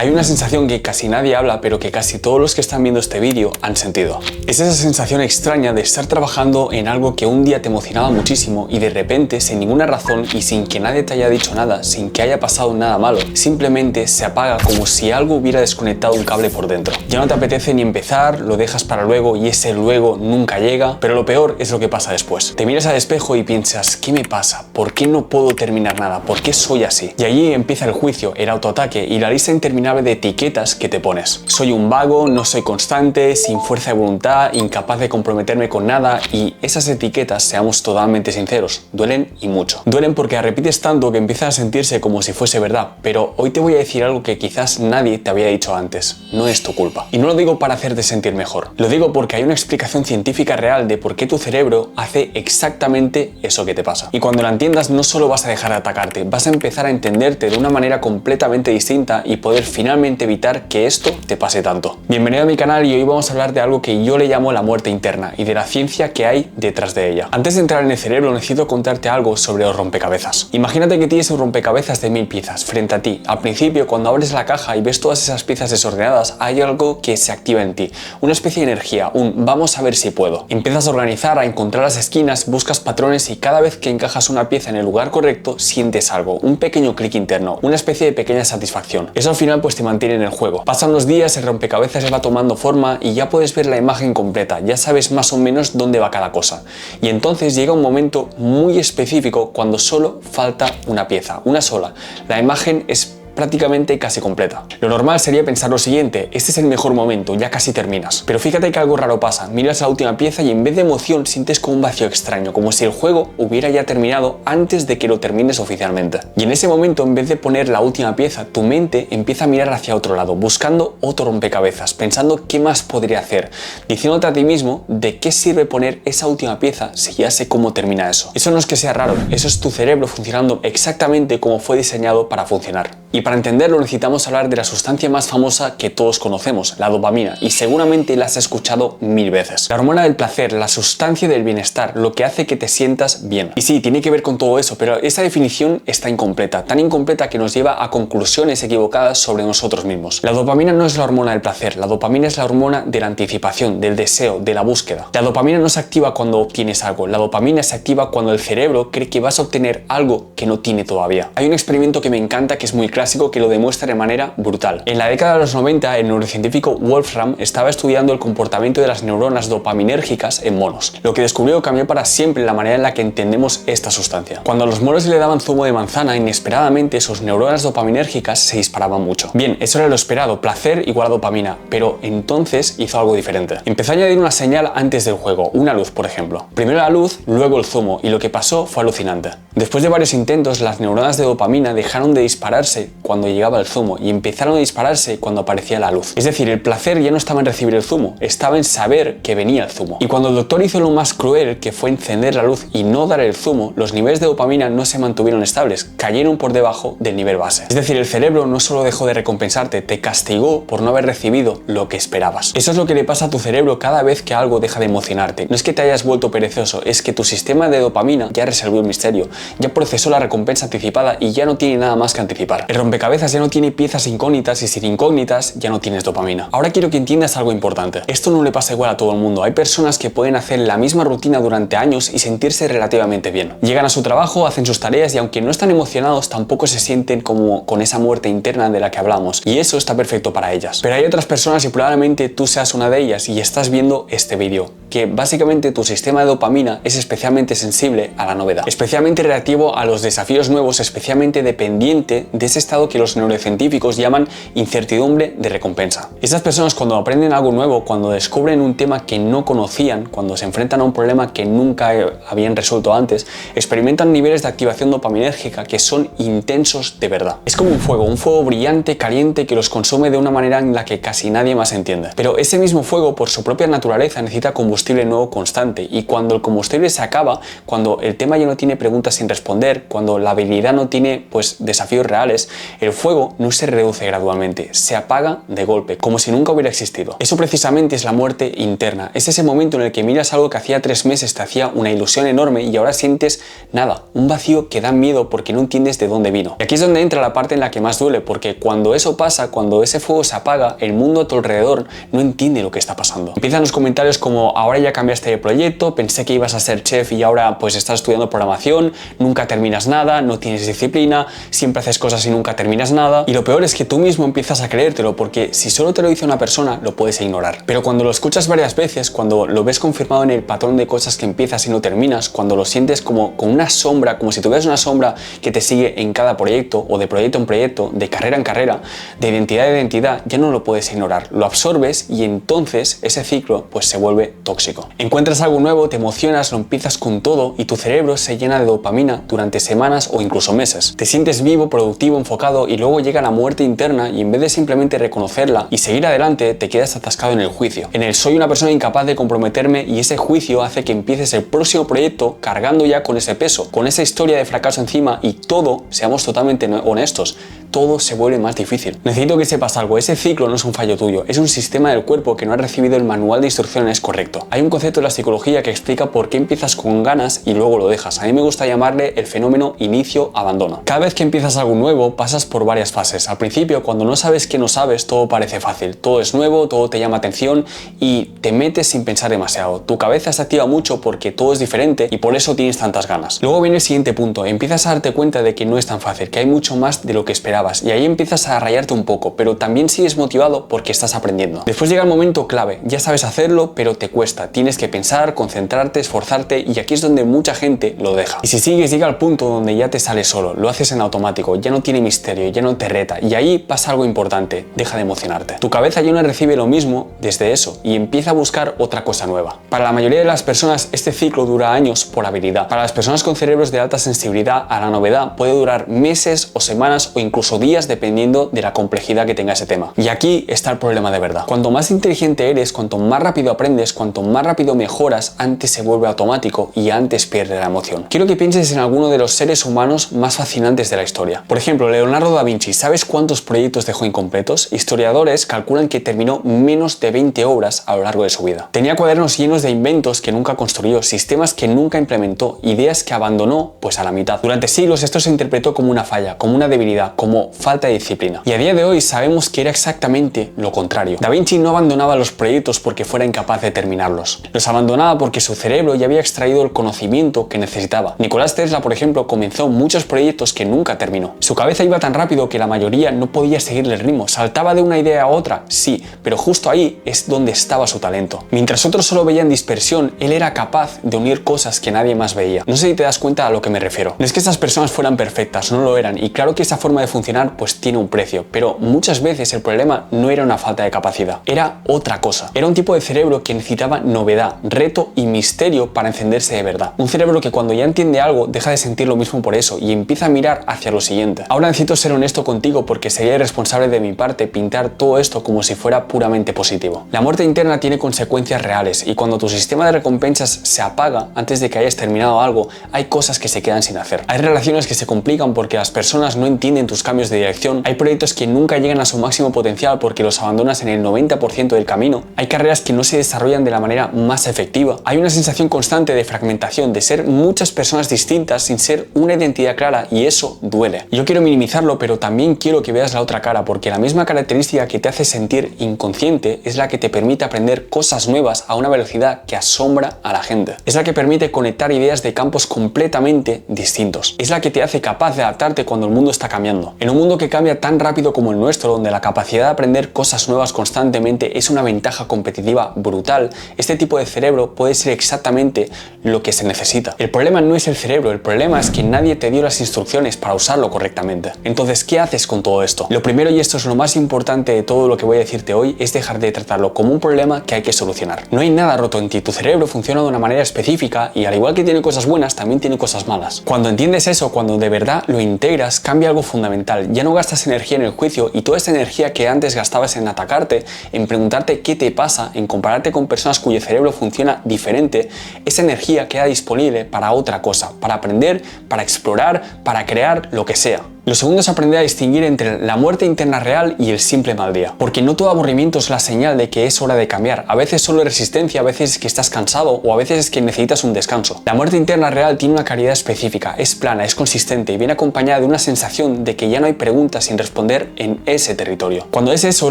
Hay una sensación que casi nadie habla, pero que casi todos los que están viendo este vídeo han sentido. Es esa sensación extraña de estar trabajando en algo que un día te emocionaba muchísimo y de repente, sin ninguna razón y sin que nadie te haya dicho nada, sin que haya pasado nada malo, simplemente se apaga como si algo hubiera desconectado un cable por dentro. Ya no te apetece ni empezar, lo dejas para luego y ese luego nunca llega, pero lo peor es lo que pasa después. Te miras al espejo y piensas, ¿qué me pasa? ¿Por qué no puedo terminar nada? ¿Por qué soy así? Y allí empieza el juicio, el autoataque y la lista interminable de etiquetas que te pones. Soy un vago, no soy constante, sin fuerza de voluntad, incapaz de comprometerme con nada, y esas etiquetas, seamos totalmente sinceros, duelen y mucho. Duelen porque repites tanto que empieza a sentirse como si fuese verdad, pero hoy te voy a decir algo que quizás nadie te había dicho antes. No es tu culpa. Y no lo digo para hacerte sentir mejor. Lo digo porque hay una explicación científica real de por qué tu cerebro hace exactamente eso que te pasa. Y cuando la entiendas, no solo vas a dejar de atacarte, vas a empezar a entenderte de una manera completamente distinta y poder finalmente evitar que esto te pase tanto. Bienvenido a mi canal y hoy vamos a hablar de algo que yo le llamo la muerte interna y de la ciencia que hay detrás de ella. Antes de entrar en el cerebro necesito contarte algo sobre los rompecabezas. Imagínate que tienes un rompecabezas de 1000 piezas frente a ti. Al principio, cuando abres la caja y ves todas esas piezas desordenadas, hay algo que se activa en ti, una especie de energía, un vamos a ver si puedo. Empiezas a organizar, a encontrar las esquinas, buscas patrones y cada vez que encajas una pieza en el lugar correcto sientes algo, un pequeño clic interno, una especie de pequeña satisfacción. Eso al final pues te mantiene en el juego. Pasan los días, el rompecabezas se va tomando forma y ya puedes ver la imagen completa, ya sabes más o menos dónde va cada cosa. Y entonces llega un momento muy específico cuando solo falta una pieza, una sola. La imagen es prácticamente casi completa. Lo normal sería pensar lo siguiente, este es el mejor momento, ya casi terminas. Pero fíjate que algo raro pasa, miras la última pieza y en vez de emoción sientes como un vacío extraño, como si el juego hubiera ya terminado antes de que lo termines oficialmente. Y en ese momento, en vez de poner la última pieza, tu mente empieza a mirar hacia otro lado, buscando otro rompecabezas, pensando qué más podría hacer, diciéndote a ti mismo de qué sirve poner esa última pieza si ya sé cómo termina eso. Eso no es que sea raro, eso es tu cerebro funcionando exactamente como fue diseñado para funcionar. Y para entenderlo necesitamos hablar de la sustancia más famosa que todos conocemos, la dopamina, y seguramente la has escuchado 1000 veces. La hormona del placer, la sustancia del bienestar, lo que hace que te sientas bien. Y sí, tiene que ver con todo eso, pero esa definición está incompleta, tan incompleta que nos lleva a conclusiones equivocadas sobre nosotros mismos. La dopamina no es la hormona del placer, la dopamina es la hormona de la anticipación, del deseo, de la búsqueda. La dopamina no se activa cuando obtienes algo, la dopamina se activa cuando el cerebro cree que vas a obtener algo que no tiene todavía. Hay un experimento que me encanta, que es muy clásico, que lo demuestra de manera brutal. En la década de los 90, el neurocientífico Wolfram estaba estudiando el comportamiento de las neuronas dopaminérgicas en monos. Lo que descubrió cambió para siempre la manera en la que entendemos esta sustancia. Cuando a los monos le daban zumo de manzana, inesperadamente sus neuronas dopaminérgicas se disparaban mucho. Bien, eso era lo esperado, placer igual a dopamina, pero entonces hizo algo diferente. Empezó a añadir una señal antes del juego, una luz, por ejemplo. Primero la luz, luego el zumo, y lo que pasó fue alucinante. Después de varios intentos, las neuronas de dopamina dejaron de dispararse cuando llegaba el zumo y empezaron a dispararse cuando aparecía la luz. Es decir, el placer ya no estaba en recibir el zumo, estaba en saber que venía el zumo. Y cuando el doctor hizo lo más cruel, que fue encender la luz y no dar el zumo, los niveles de dopamina no se mantuvieron estables, cayeron por debajo del nivel base. Es decir, el cerebro no solo dejó de recompensarte, te castigó por no haber recibido lo que esperabas. Eso es lo que le pasa a tu cerebro cada vez que algo deja de emocionarte. No es que te hayas vuelto perezoso, es que tu sistema de dopamina ya resolvió el misterio, ya procesó la recompensa anticipada y ya no tiene nada más que anticipar. El rompecabezas ya no tiene piezas incógnitas y sin incógnitas ya no tienes dopamina. Ahora quiero que entiendas algo importante. Esto no le pasa igual a todo el mundo. Hay personas que pueden hacer la misma rutina durante años y sentirse relativamente bien. Llegan a su trabajo, hacen sus tareas y aunque no están emocionados, tampoco se sienten como con esa muerte interna de la que hablamos. Y eso está perfecto para ellas. Pero hay otras personas y probablemente tú seas una de ellas y estás viendo este vídeo, que básicamente tu sistema de dopamina es especialmente sensible a la novedad, especialmente reactivo a los desafíos nuevos, especialmente dependiente de ese estado que los neurocientíficos llaman incertidumbre de recompensa. Estas personas cuando aprenden algo nuevo, cuando descubren un tema que no conocían, cuando se enfrentan a un problema que nunca habían resuelto antes, experimentan niveles de activación dopaminérgica que son intensos de verdad. Es como un fuego brillante, caliente, que los consume de una manera en la que casi nadie más entiende. Pero ese mismo fuego, por su propia naturaleza, necesita combustible nuevo constante, y cuando el combustible se acaba, cuando el tema ya no tiene preguntas sin responder, cuando la habilidad no tiene desafíos reales, El fuego no se reduce gradualmente, se apaga de golpe, como si nunca hubiera existido. Eso precisamente es la muerte interna. Es ese momento en el que miras algo que hacía 3 meses te hacía una ilusión enorme y ahora sientes nada, un vacío que da miedo porque no entiendes de dónde vino. Y aquí es donde entra la parte en la que más duele, porque cuando eso pasa, cuando ese fuego se apaga, el mundo a tu alrededor no entiende lo que está pasando. Empiezan los comentarios como: ahora ya cambiaste de proyecto, pensé que ibas a ser chef y ahora pues estás estudiando programación, nunca terminas nada, no tienes disciplina, siempre haces cosas y nunca terminas nada. Y lo peor es que tú mismo empiezas a creértelo, porque si solo te lo dice una persona, lo puedes ignorar. Pero cuando lo escuchas varias veces, cuando lo ves confirmado en el patrón de cosas que empiezas y no terminas, cuando lo sientes como con una sombra, como si tuvieras una sombra que te sigue en cada proyecto, o de proyecto en proyecto, de carrera en carrera, de identidad en identidad, ya no lo puedes ignorar, lo absorbes y entonces ese ciclo pues se vuelve tóxico. Encuentras algo nuevo, te emocionas, lo empiezas con todo y tu cerebro se llena de dopamina durante semanas o incluso meses. Te sientes vivo, productivo, enfocado, y luego llega la muerte interna y en vez de simplemente reconocerla y seguir adelante, te quedas atascado en el juicio. En el soy una persona incapaz de comprometerme, y ese juicio hace que empieces el próximo proyecto cargando ya con ese peso, con esa historia de fracaso encima, y todo, seamos totalmente honestos, todo se vuelve más difícil. Necesito que sepas algo: ese ciclo no es un fallo tuyo, es un sistema del cuerpo que no ha recibido el manual de instrucciones correcto. Hay un concepto de la psicología que explica por qué empiezas con ganas y luego lo dejas. A mí me gusta llamarle el fenómeno inicio-abandono. Cada vez que empiezas algo nuevo, pasas por varias fases. Al principio, cuando no sabes que no sabes, todo parece fácil, todo es nuevo, todo te llama atención y te metes sin pensar demasiado. Tu cabeza se activa mucho porque todo es diferente y por eso tienes tantas ganas. Luego viene el siguiente punto: empiezas a darte cuenta de que no es tan fácil, que hay mucho más de lo que esperabas, y ahí empiezas a rayarte un poco, pero también sigues motivado porque estás aprendiendo. Después llega el momento clave: ya sabes hacerlo, pero te cuesta, tienes que pensar, concentrarte, esforzarte, y aquí es donde mucha gente lo deja. Y si sigues, llega al punto donde ya te sale solo, lo haces en automático, ya no tiene misterio, ya no te reta, y ahí pasa algo importante: deja de emocionarte. Tu cabeza ya no recibe lo mismo desde eso y empieza a buscar otra cosa nueva. Para la mayoría de las personas este ciclo dura años por habilidad. Para las personas con cerebros de alta sensibilidad a la novedad puede durar meses o semanas o incluso días, dependiendo de la complejidad que tenga ese tema. Y aquí está el problema de verdad. Cuanto más inteligente eres, cuanto más rápido aprendes, cuanto más rápido mejoras, antes se vuelve automático y antes pierde la emoción. Quiero que pienses en alguno de los seres humanos más fascinantes de la historia. Por ejemplo, Leonardo da Vinci. ¿Sabes cuántos proyectos dejó incompletos? Historiadores calculan que terminó menos de 20 obras a lo largo de su vida. Tenía cuadernos llenos de inventos que nunca construyó, sistemas que nunca implementó, ideas que abandonó pues a la mitad. Durante siglos esto se interpretó como una falla, como una debilidad, como falta de disciplina. Y a día de hoy sabemos que era exactamente lo contrario. Da Vinci no abandonaba los proyectos porque fuera incapaz de terminarlos. Los abandonaba porque su cerebro ya había extraído el conocimiento que necesitaba. Nicolás Tesla, por ejemplo, comenzó muchos proyectos que nunca terminó. Su cabeza iba tan rápido que la mayoría no podía seguirle el ritmo. Saltaba de una idea a otra, sí, pero justo ahí es donde estaba su talento. Mientras otros solo veían dispersión, él era capaz de unir cosas que nadie más veía. No sé si te das cuenta a lo que me refiero. No es que estas personas fueran perfectas, no lo eran, y claro que esa forma de funcionar pues tiene un precio, pero muchas veces el problema no era una falta de capacidad, era otra cosa. Era un tipo de cerebro que necesitaba novedad, reto y misterio para encenderse de verdad. Un cerebro que cuando ya entiende algo deja de sentir lo mismo por eso y empieza a mirar hacia lo siguiente. Ahora necesito ser honesto contigo porque sería irresponsable de mi parte pintar todo esto como si fuera puramente positivo. La muerte interna tiene consecuencias reales, y cuando tu sistema de recompensas se apaga antes de que hayas terminado algo, hay cosas que se quedan sin hacer. Hay relaciones que se complican porque las personas no entienden tus cambios de dirección. Hay proyectos que nunca llegan a su máximo potencial porque los abandonas en el 90% del camino. Hay carreras que no se desarrollan de la manera más efectiva. Hay una sensación constante de fragmentación, de ser muchas personas distintas sin ser una identidad clara, y eso duele. Yo quiero minimizarlo, pero también quiero que veas la otra cara, porque la misma característica que te hace sentir inconsciente es la que te permite aprender cosas nuevas a una velocidad que asombra a la gente. Es la que permite conectar ideas de campos completamente distintos. Es la que te hace capaz de adaptarte cuando el mundo está cambiando. En un mundo que cambia tan rápido como el nuestro, donde la capacidad de aprender cosas nuevas constantemente es una ventaja competitiva brutal, este tipo de cerebro puede ser exactamente lo que se necesita. El problema no es el cerebro, el problema es que nadie te dio las instrucciones para usarlo correctamente. Entonces, ¿qué haces con todo esto? Lo primero, y esto es lo más importante de todo lo que voy a decirte hoy, es dejar de tratarlo como un problema que hay que solucionar. No hay nada roto en ti, tu cerebro funciona de una manera específica y al igual que tiene cosas buenas, también tiene cosas malas. Cuando entiendes eso, cuando de verdad lo integras, cambia algo fundamental. Ya no gastas energía en el juicio y toda esa energía que antes gastabas en atacarte, en preguntarte qué te pasa, en compararte con personas cuyo cerebro funciona diferente, esa energía queda disponible para otra cosa, para aprender, para explorar, para crear lo que sea. Lo segundo es aprender a distinguir entre la muerte interna real y el simple mal día. Porque no todo aburrimiento es la señal de que es hora de cambiar. A veces solo es resistencia, a veces es que estás cansado o a veces es que necesitas un descanso. La muerte interna real tiene una claridad específica, es plana, es consistente y viene acompañada de una sensación de que ya no hay preguntas sin responder en ese territorio. Cuando es eso,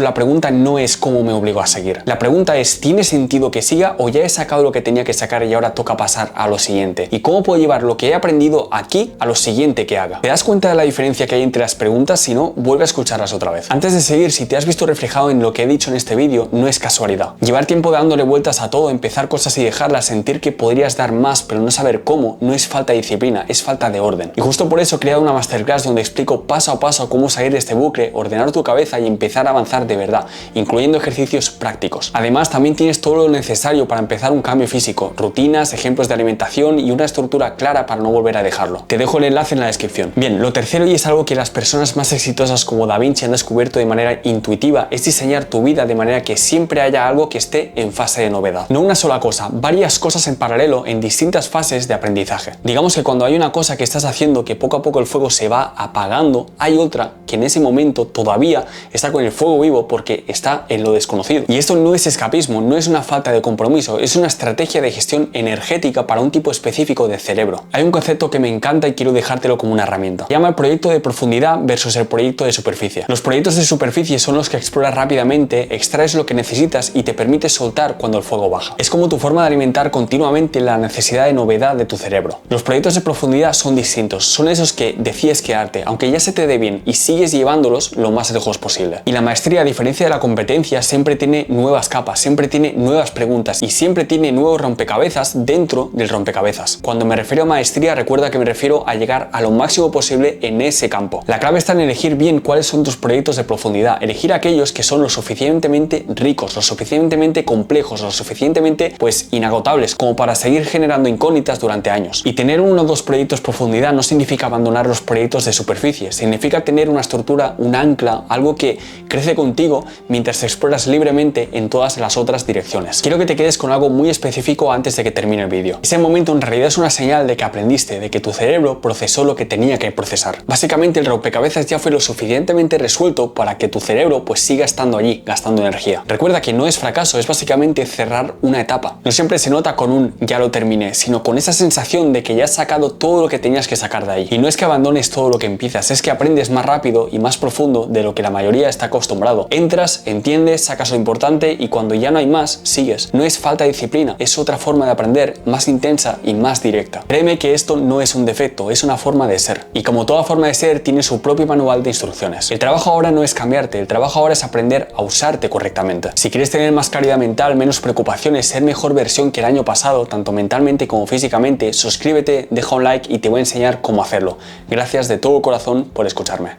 la pregunta no es cómo me obligo a seguir. La pregunta es, ¿tiene sentido que siga o ya he sacado lo que tenía que sacar y ahora toca pasar a lo siguiente? ¿Y cómo puedo llevar lo que he aprendido aquí a lo siguiente que haga? ¿Te das cuenta de la diferencia que hay entre las preguntas? Si no, vuelve a escucharlas otra vez. Antes de seguir, si te has visto reflejado en lo que he dicho en este vídeo, no es casualidad. Llevar tiempo dándole vueltas a todo, empezar cosas y dejarlas, sentir que podrías dar más pero no saber cómo, no es falta de disciplina, es falta de orden. Y justo por eso he creado una masterclass donde explico paso a paso cómo salir de este bucle, ordenar tu cabeza y empezar a avanzar de verdad, incluyendo ejercicios prácticos. Además, también tienes todo lo necesario para empezar un cambio físico, rutinas, ejemplos de alimentación y una estructura clara para no volver a dejarlo. Te dejo el enlace en la descripción. Bien, lo tercero, y es algo que las personas más exitosas como Da Vinci han descubierto de manera intuitiva, es diseñar tu vida de manera que siempre haya algo que esté en fase de novedad. No una sola cosa, varias cosas en paralelo en distintas fases de aprendizaje. Digamos que cuando hay una cosa que estás haciendo que poco a poco el fuego se va apagando, hay otra que en ese momento todavía está con el fuego vivo porque está en lo desconocido. Y esto no es escapismo, no es una falta de compromiso, es una estrategia de gestión energética para un tipo específico de cerebro. Hay un concepto que me encanta y quiero dejártelo como una herramienta. Se llama el proyecto de profundidad versus el proyecto de superficie. Los proyectos de superficie son los que exploras rápidamente, extraes lo que necesitas y te permites soltar cuando el fuego baja. Es como tu forma de alimentar continuamente la necesidad de novedad de tu cerebro. Los proyectos de profundidad son distintos, son esos que decides quedarte, aunque ya se te dé bien y sigues llevándolos lo más lejos posible. Y la maestría, a diferencia de la competencia, siempre tiene nuevas capas, siempre tiene nuevas preguntas y siempre tiene nuevos rompecabezas dentro del rompecabezas. Cuando me refiero a maestría, recuerda que me refiero a llegar a lo máximo posible en ese campo. La clave está en elegir bien cuáles son tus proyectos de profundidad, elegir aquellos que son lo suficientemente ricos, lo suficientemente complejos, lo suficientemente inagotables como para seguir generando incógnitas durante años. Y tener uno o dos proyectos de profundidad no significa abandonar los proyectos de superficie, significa tener una estructura, un ancla, algo que crece contigo mientras exploras libremente en todas las otras direcciones. Quiero que te quedes con algo muy específico antes de que termine el vídeo. Ese momento en realidad es una señal de que aprendiste, de que tu cerebro procesó lo que tenía que procesar. Básicamente el rompecabezas ya fue lo suficientemente resuelto para que tu cerebro siga estando allí, gastando energía. Recuerda que no es fracaso, es básicamente cerrar una etapa. No siempre se nota con un ya lo terminé, sino con esa sensación de que ya has sacado todo lo que tenías que sacar de ahí. Y no es que abandones todo lo que empiezas, es que aprendes más rápido y más profundo de lo que la mayoría está acostumbrado. Entras, entiendes, sacas lo importante y cuando ya no hay más, sigues. No es falta de disciplina, es otra forma de aprender más intensa y más directa. Créeme que esto no es un defecto, es una forma de ser. Y como toda forma de ser, tiene su propio manual de instrucciones. El trabajo ahora no es cambiarte, el trabajo ahora es aprender a usarte correctamente. Si quieres tener más claridad mental, menos preocupaciones, ser mejor versión que el año pasado, tanto mentalmente como físicamente, suscríbete, deja un like y te voy a enseñar cómo hacerlo. Gracias de todo corazón por escucharme.